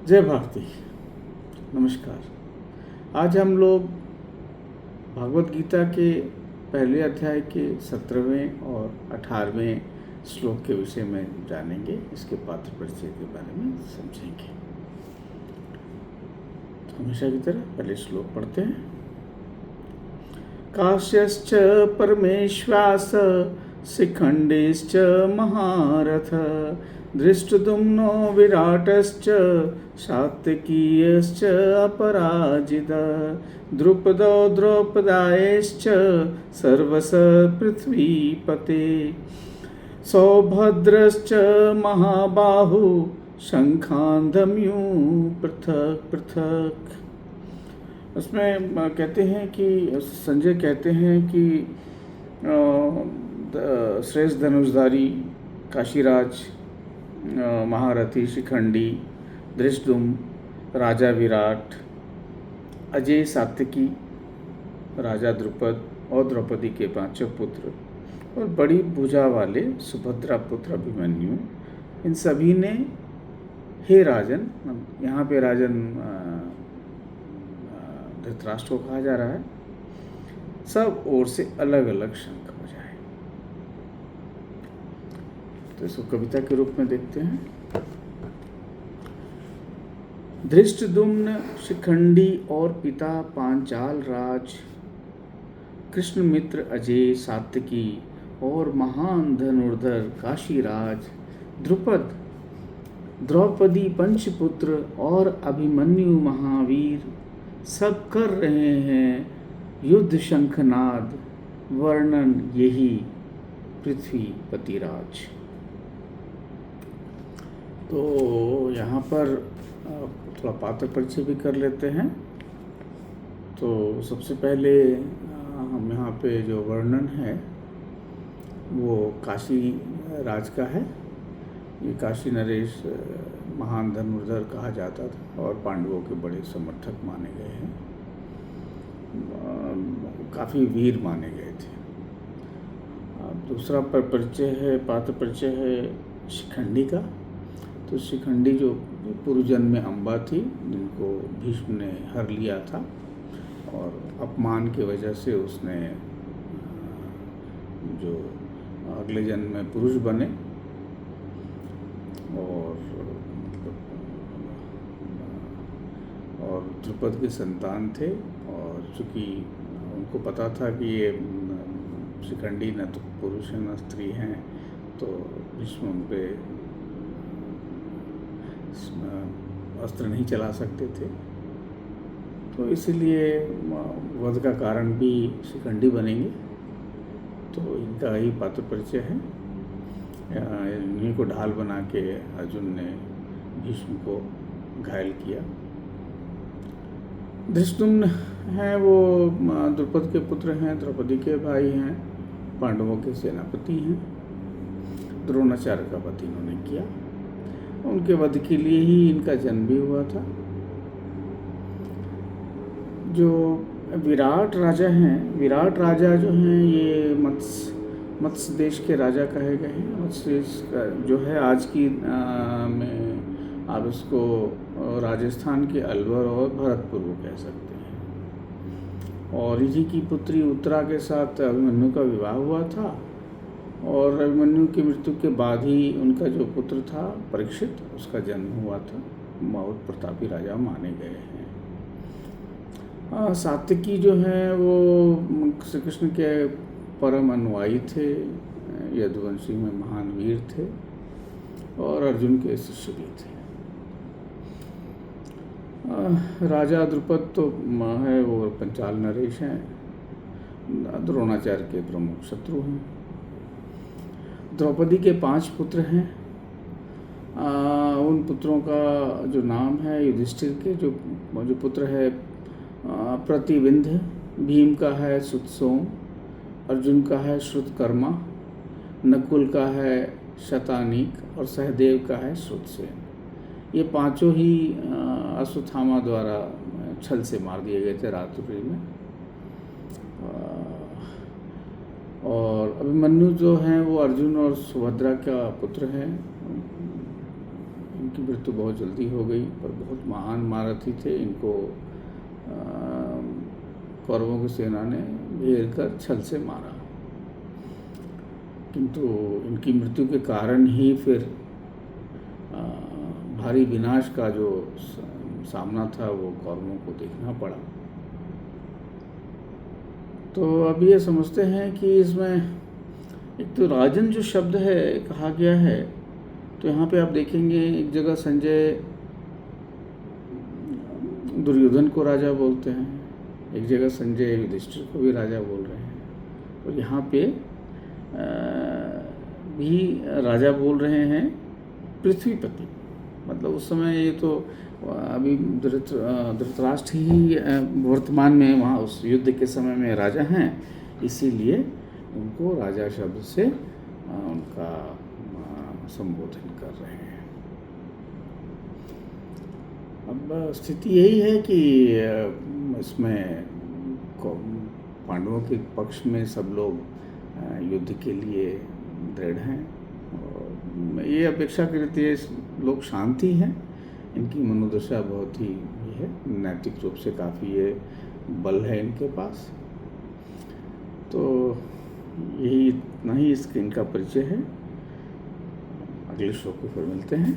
जय भारती। नमस्कार। आज हम लोग भागवत गीता के पहले अध्याय के 17वें और 18वें श्लोक के विषय में जानेंगे। इसके पात्र परिचय के बारे में समझेंगे। तो हमेशा की तरह पहले श्लोक पढ़ते हैं। काश्यश्च परमेश्वास शिखंडिश्च महारथ धृष्टद्युम्नो विराटश्च सात्विकीयश्च अपराजितः द्रुपदो द्रौपदायश्च सर्वश पृथ्वीपते सौभद्रश्च महाबाहु शंखांधम्यु पृथक पृथक। उसमें कहते हैं कि संजय कहते हैं कि श्रेष्ठ धनुषधारी काशीराज महारथी शिखंडी धृष्टद्युम्न राजा विराट अजय सात्विकी राजा द्रुपद और द्रौपदी के 5 पुत्र और बड़ी भुजा वाले सुभद्रा पुत्र अभिमन्यु, इन सभी ने हे राजन, यहाँ पे राजन धृतराष्ट्र को कहा जा रहा है, सब ओर से अलग अलग शंख बजाए। तो इसको कविता के रूप में देखते हैं। धृष्टद्युम्न शिखंडी और पिता पांचाल राज कृष्ण मित्र अजय सात्विकी और महान धनुर्धर काशीराज द्रुपद द्रौपदी पंचपुत्र और अभिमन्यु महावीर सब कर रहे हैं युद्ध शंखनाद, वर्णन यही पृथ्वीपतिराज। तो यहाँ पर थोड़ा पात्र परिचय भी कर लेते हैं। तो सबसे पहले हम यहाँ पे जो वर्णन है वो काशी राज का है। ये काशी नरेश महान धनुर्धर कहा जाता था और पांडवों के बड़े समर्थक माने गए हैं, काफ़ी वीर माने गए थे। दूसरा परिचय है, पात्र परिचय है शिखंडी का। तो शिखंडी जो पूर्व जन्म में अम्बा थी, जिनको भीष्म ने हर लिया था और अपमान की वजह से उसने जो अगले जन्म में पुरुष बने और द्रुपद के संतान थे। और चूँकि उनको पता था कि ये शिखंडी न तो पुरुष हैं न स्त्री हैं, तो भीष्म उन पे अस्त्र नहीं चला सकते थे, तो इसीलिए वध का कारण भी शिखंडी बनेंगे। तो इनका ही पात्र परिचय है। इन्हीं को ढाल बना के अर्जुन ने भीष्म को घायल किया। धृष्टद्युम्न हैं, वो द्रुपद के पुत्र हैं, द्रौपदी के भाई हैं, पांडवों के सेनापति हैं। द्रोणाचार्य का वध इन्होंने किया। उनके वध के लिए ही इनका जन्म भी हुआ था। जो विराट राजा हैं, विराट राजा जो हैं ये मत्स्य देश के राजा कहे गए हैं। मत्स्य देश का जो है आज की में आप इसको राजस्थान के अलवर और भरतपुर को कह सकते हैं। और इसी की पुत्री उत्तरा के साथ अभिमन्यु का विवाह हुआ था और अभिमन्यु की मृत्यु के बाद ही उनका जो पुत्र था परीक्षित, उसका जन्म हुआ था। बहुत प्रतापी राजा माने गए हैं। सात्विकी जो हैं वो श्री कृष्ण के परम अनुयायी थे, यदुवंशी में महान वीर थे और अर्जुन के शिष्य भी थे। राजा द्रुपद तो है वो पंचाल नरेश हैं, द्रोणाचार्य के प्रमुख शत्रु हैं। द्रौपदी के 5 पुत्र हैं। उन पुत्रों का जो नाम है युधिष्ठिर के जो पुत्र है प्रतिविंध, भीम का है सुतसोम, अर्जुन का है श्रुतकर्मा, नकुल का है शतानीक और सहदेव का है श्रुतसेन। ये 5 ही अश्वत्थामा द्वारा छल से मार दिए गए थे रातुरी में। और अभिमन्यु जो हैं वो अर्जुन और सुभद्रा का पुत्र हैं। इनकी मृत्यु बहुत जल्दी हो गई, पर बहुत महान महारथी थे। इनको कौरवों की सेना ने घेर कर छल से मारा, किंतु इनकी मृत्यु के कारण ही फिर भारी विनाश का जो सामना था वो कौरवों को देखना पड़ा। तो अब ये समझते हैं कि इसमें एक तो राजन जो शब्द है कहा गया है, तो यहाँ पे आप देखेंगे एक जगह संजय दुर्योधन को राजा बोलते हैं, एक जगह संजय युधिष्ठिर को भी राजा बोल रहे हैं, और यहाँ पे भी राजा बोल रहे हैं पृथ्वीपति। मतलब उस समय ये तो अभी धृतराष्ट्र ही वर्तमान में वहाँ उस युद्ध के समय में राजा हैं, इसीलिए उनको राजा शब्द से उनका संबोधन कर रहे हैं। अब स्थिति यही है कि इसमें पांडवों के पक्ष में सब लोग युद्ध के लिए दृढ़ हैं, और ये अपेक्षा करती है लोग शांति हैं। इनकी मनोदशा बहुत ही है, नैतिक रूप से काफ़ी ये बल है इनके पास। तो यही इतना ही इनका परिचय है। अगले श्लोक को फिर मिलते हैं।